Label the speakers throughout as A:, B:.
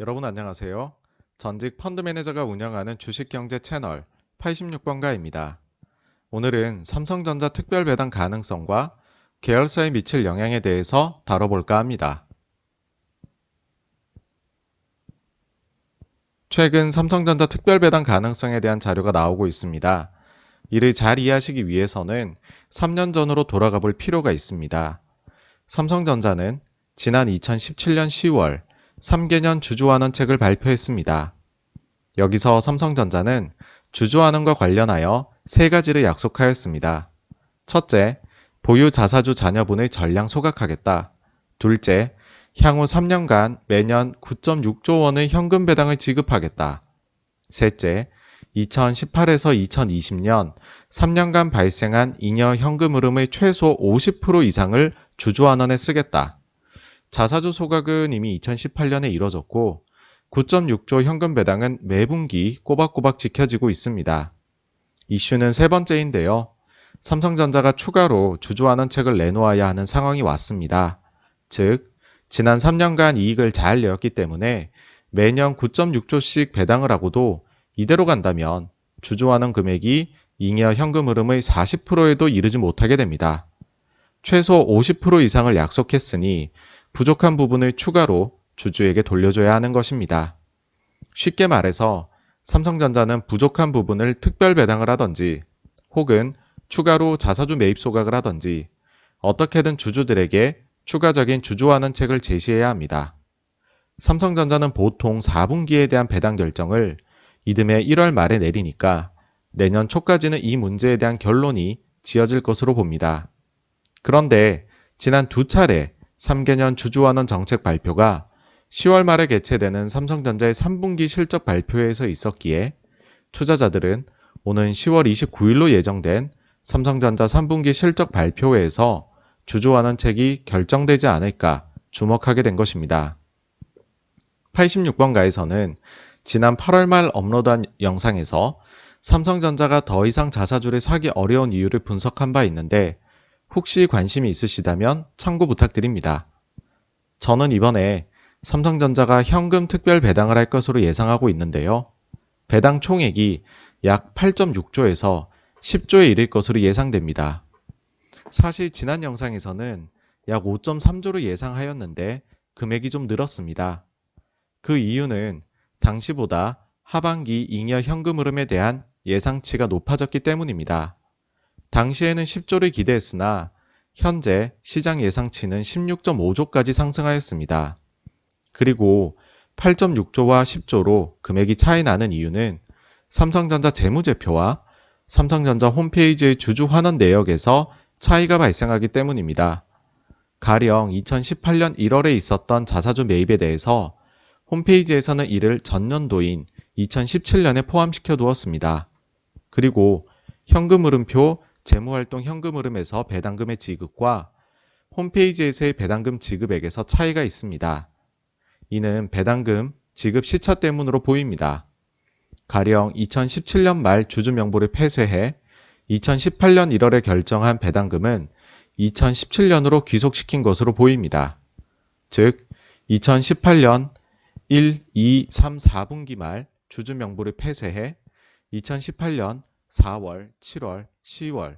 A: 여러분 안녕하세요. 전직 펀드 매니저가 운영하는 주식경제 채널 86번가입니다. 오늘은 삼성전자 특별 배당 가능성과 계열사에 미칠 영향에 대해서 다뤄볼까 합니다. 최근 삼성전자 특별 배당 가능성에 대한 자료가 나오고 있습니다. 이를 잘 이해하시기 위해서는 3년 전으로 돌아가 볼 필요가 있습니다. 삼성전자는 지난 2017년 10월 3개년 주주환원책을 발표했습니다. 여기서 삼성전자는 주주환원과 관련하여 세 가지를 약속하였습니다. 첫째, 보유 자사주 자녀분의 전량 소각하겠다. 둘째, 향후 3년간 매년 9.6조 원의 현금 배당을 지급하겠다. 셋째, 2018에서 2020년 3년간 발생한 잉여 현금 흐름의 최소 50% 이상을 주주환원에 쓰겠다. 자사주 소각은 이미 2018년에 이뤄졌고 9.6조 현금 배당은 매분기 꼬박꼬박 지켜지고 있습니다. 이슈는 세 번째인데요. 삼성전자가 추가로 주주환원책을 내놓아야 하는 상황이 왔습니다. 즉, 지난 3년간 이익을 잘 내었기 때문에 매년 9.6조씩 배당을 하고도 이대로 간다면 주주환원 금액이 잉여 현금 흐름의 40%에도 이르지 못하게 됩니다. 최소 50% 이상을 약속했으니 부족한 부분을 추가로 주주에게 돌려줘야 하는 것입니다. 쉽게 말해서 삼성전자는 부족한 부분을 특별 배당을 하던지 혹은 추가로 자사주 매입 소각을 하던지 어떻게든 주주들에게 추가적인 주주환원책을 제시해야 합니다. 삼성전자는 보통 4분기에 대한 배당 결정을 이듬해 1월 말에 내리니까 내년 초까지는 이 문제에 대한 결론이 지어질 것으로 봅니다. 그런데 지난 두 차례 3개년 주주환원 정책 발표가 10월 말에 개최되는 삼성전자의 3분기 실적 발표회에서 있었기에 투자자들은 오는 10월 29일로 예정된 삼성전자 3분기 실적 발표회에서 주주환원책이 결정되지 않을까 주목하게 된 것입니다. 86번가에서는 지난 8월 말 업로드한 영상에서 삼성전자가 더 이상 자사주를 사기 어려운 이유를 분석한 바 있는데 혹시 관심이 있으시다면 참고 부탁드립니다. 저는 이번에 삼성전자가 현금 특별 배당을 할 것으로 예상하고 있는데요. 배당 총액이 약 8.6조에서 10조에 이를 것으로 예상됩니다. 사실 지난 영상에서는 약 5.3조로 예상하였는데 금액이 좀 늘었습니다. 그 이유는 당시보다 하반기 잉여 현금 흐름에 대한 예상치가 높아졌기 때문입니다. 당시에는 10조를 기대했으나 현재 시장 예상치는 16.5조까지 상승하였습니다. 그리고 8.6조와 10조로 금액이 차이 나는 이유는 삼성전자 재무제표와 삼성전자 홈페이지의 주주 환원 내역에서 차이가 발생하기 때문입니다. 가령 2018년 1월에 있었던 자사주 매입에 대해서 홈페이지에서는 이를 전년도인 2017년에 포함시켜 두었습니다. 그리고 현금 흐름표 재무활동 현금 흐름에서 배당금의 지급과 홈페이지에서의 배당금 지급액에서 차이가 있습니다. 이는 배당금 지급 시차 때문으로 보입니다. 가령 2017년 말 주주 명부를 폐쇄해 2018년 1월에 결정한 배당금은 2017년으로 귀속시킨 것으로 보입니다. 즉, 2018년 1, 2, 3, 4분기 말 주주 명부를 폐쇄해 2018년 4월, 7월, 10월,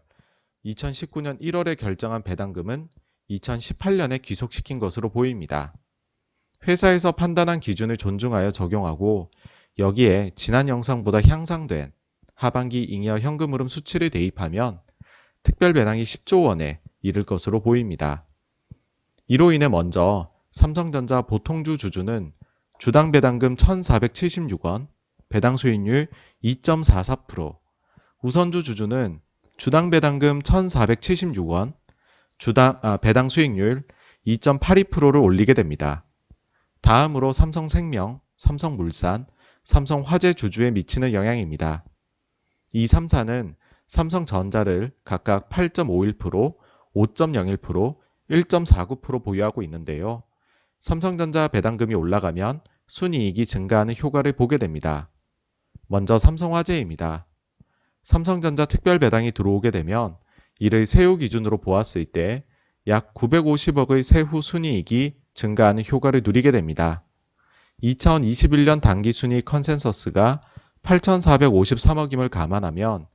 A: 2019년 1월에 결정한 배당금은 2018년에 귀속시킨 것으로 보입니다. 회사에서 판단한 기준을 존중하여 적용하고 여기에 지난 영상보다 향상된 하반기 잉여 현금 흐름 수치를 대입하면 특별 배당이 10조 원에 이를 것으로 보입니다. 이로 인해 먼저 삼성전자 보통주 주주는 주당 배당금 1,476원, 배당 수익률 2.44%, 우선주 주주는 주당 배당금 1,476원, 배당 수익률 2.82%를 올리게 됩니다. 다음으로 삼성생명, 삼성물산, 삼성화재 주주에 미치는 영향입니다. 이 3사는 삼성전자를 각각 8.51%, 5.01%, 1.49% 보유하고 있는데요. 삼성전자 배당금이 올라가면 순이익이 증가하는 효과를 보게 됩니다. 먼저 삼성화재입니다. 삼성전자 특별 배당이 들어오게 되면 이를 세후 기준으로 보았을 때 약 950억의 세후 순이익이 증가하는 효과를 누리게 됩니다. 2021년 당기순이익 컨센서스가 8,453억임을 감안하면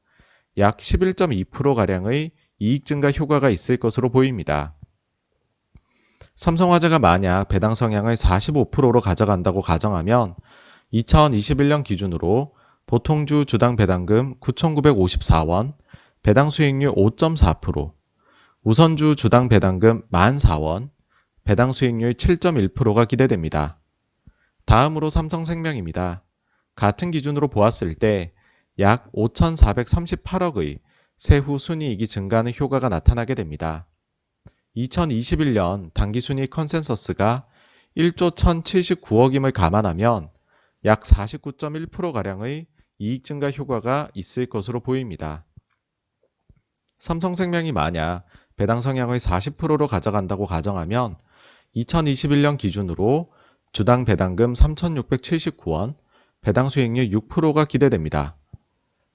A: 약 11.2%가량의 이익 증가 효과가 있을 것으로 보입니다. 삼성화재가 만약 배당 성향을 45%로 가져간다고 가정하면 2021년 기준으로 보통주 주당 배당금 9,954원, 배당 수익률 5.4%, 우선주 주당 배당금 14,000원, 배당 수익률 7.1%가 기대됩니다. 다음으로 삼성생명입니다. 같은 기준으로 보았을 때 약 5,438억의 세후 순이익이 증가하는 효과가 나타나게 됩니다. 2021년 당기순이익 컨센서스가 1조 1,079억임을 감안하면 약 49.1%가량의 이익 증가 효과가 있을 것으로 보입니다. 삼성생명이 만약 배당 성향을 40%로 가져간다고 가정하면 2021년 기준으로 주당 배당금 3,679원, 배당 수익률 6%가 기대됩니다.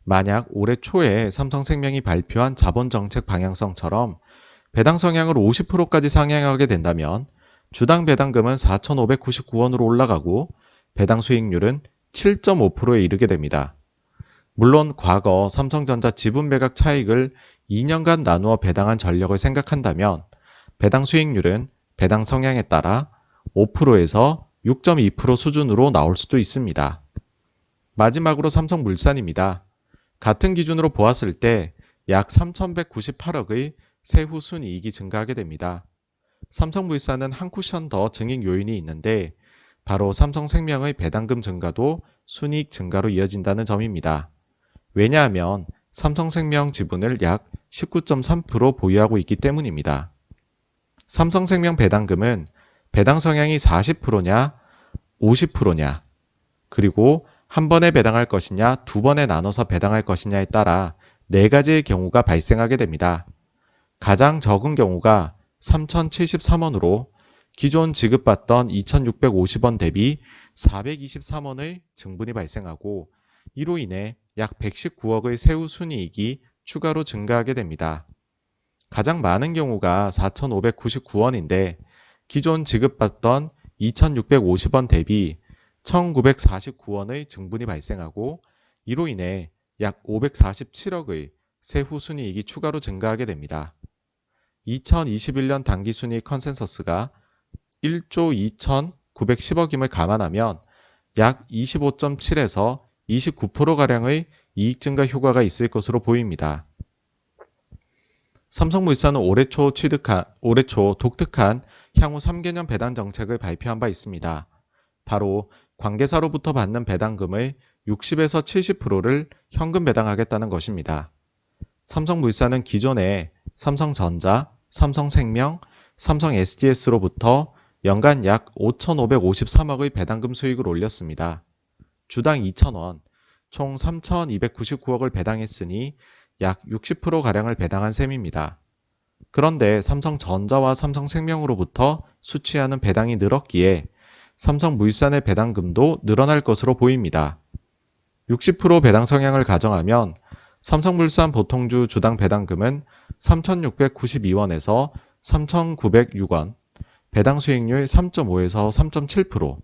A: 만약 올해 초에 삼성생명이 발표한 자본정책 방향성처럼 배당 성향을 50%까지 상향하게 된다면 주당 배당금은 4,599원으로 올라가고 배당 수익률은 7.5%에 이르게 됩니다. 물론 과거 삼성전자 지분 매각 차익을 2년간 나누어 배당한 전력을 생각한다면 배당 수익률은 배당 성향에 따라 5%에서 6.2% 수준으로 나올 수도 있습니다. 마지막으로 삼성물산입니다. 같은 기준으로 보았을 때 약 3,198억의 세후 순이익이 증가하게 됩니다. 삼성물산은 한 쿠션 더 증액 요인이 있는데 바로 삼성생명의 배당금 증가도 순이익 증가로 이어진다는 점입니다. 왜냐하면 삼성생명 지분을 약 19.3% 보유하고 있기 때문입니다. 삼성생명 배당금은 배당 성향이 40%냐, 50%냐, 그리고 한 번에 배당할 것이냐, 두 번에 나눠서 배당할 것이냐에 따라 네 가지의 경우가 발생하게 됩니다. 가장 적은 경우가 3,073원으로 기존 지급받던 2,650원 대비 423원의 증분이 발생하고 이로 인해 약 119억의 세후 순이익이 추가로 증가하게 됩니다. 가장 많은 경우가 4,599원인데 기존 지급받던 2,650원 대비 1,949원의 증분이 발생하고 이로 인해 약 547억의 세후 순이익이 추가로 증가하게 됩니다. 2021년 당기순이익 컨센서스가 1조 2,910억임을 감안하면 약 25.7에서 29%가량의 이익 증가 효과가 있을 것으로 보입니다. 삼성물산은 올해 초 독특한 향후 3개년 배당 정책을 발표한 바 있습니다. 바로 관계사로부터 받는 배당금의 60에서 70%를 현금 배당하겠다는 것입니다. 삼성물산은 기존에 삼성전자, 삼성생명, 삼성 SDS로부터 연간 약 5,553억의 배당금 수익을 올렸습니다. 주당 2,000원, 총 3,299억을 배당했으니 약 60%가량을 배당한 셈입니다. 그런데 삼성전자와 삼성생명으로부터 수취하는 배당이 늘었기에 삼성물산의 배당금도 늘어날 것으로 보입니다. 60% 배당 성향을 가정하면 삼성물산 보통주 주당 배당금은 3,692원에서 3,906원, 배당 수익률 3.5에서 3.7%,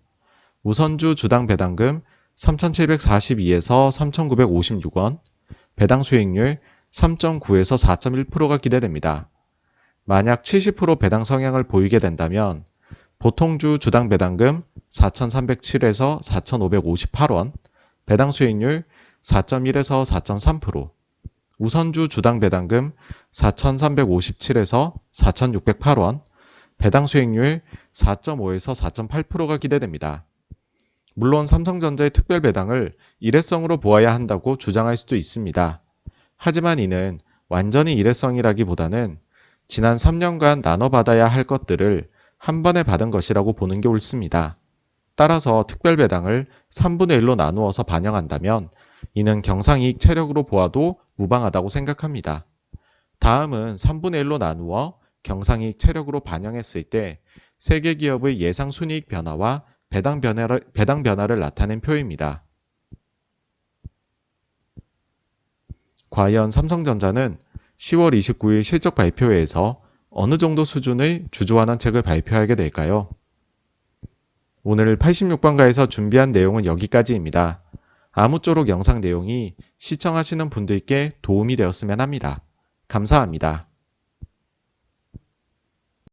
A: 우선주 주당 배당금 3,742에서 3,956원, 배당 수익률 3.9에서 4.1%가 기대됩니다. 만약 70% 배당 성향을 보이게 된다면 보통주 주당 배당금 4,307에서 4,558원, 배당 수익률 4.1에서 4.3%, 우선주 주당 배당금 4,357에서 4,608원, 배당 수익률 4.5에서 4.8%가 기대됩니다. 물론 삼성전자의 특별 배당을 일회성으로 보아야 한다고 주장할 수도 있습니다. 하지만 이는 완전히 일회성이라기보다는 지난 3년간 나눠받아야 할 것들을 한 번에 받은 것이라고 보는 게 옳습니다. 따라서 특별 배당을 3분의 1로 나누어서 반영한다면 이는 경상이익 체력으로 보아도 무방하다고 생각합니다. 다음은 3분의 1로 나누어 경상이익 체력으로 반영했을 때 세계 기업의 예상 순이익 변화와 배당 변화를 나타낸 표입니다. 과연 삼성전자는 10월 29일 실적 발표회에서 어느 정도 수준의 주주환원책을 발표하게 될까요? 오늘 86번가에서 준비한 내용은 여기까지입니다. 아무쪼록 영상 내용이 시청하시는 분들께 도움이 되었으면 합니다. 감사합니다.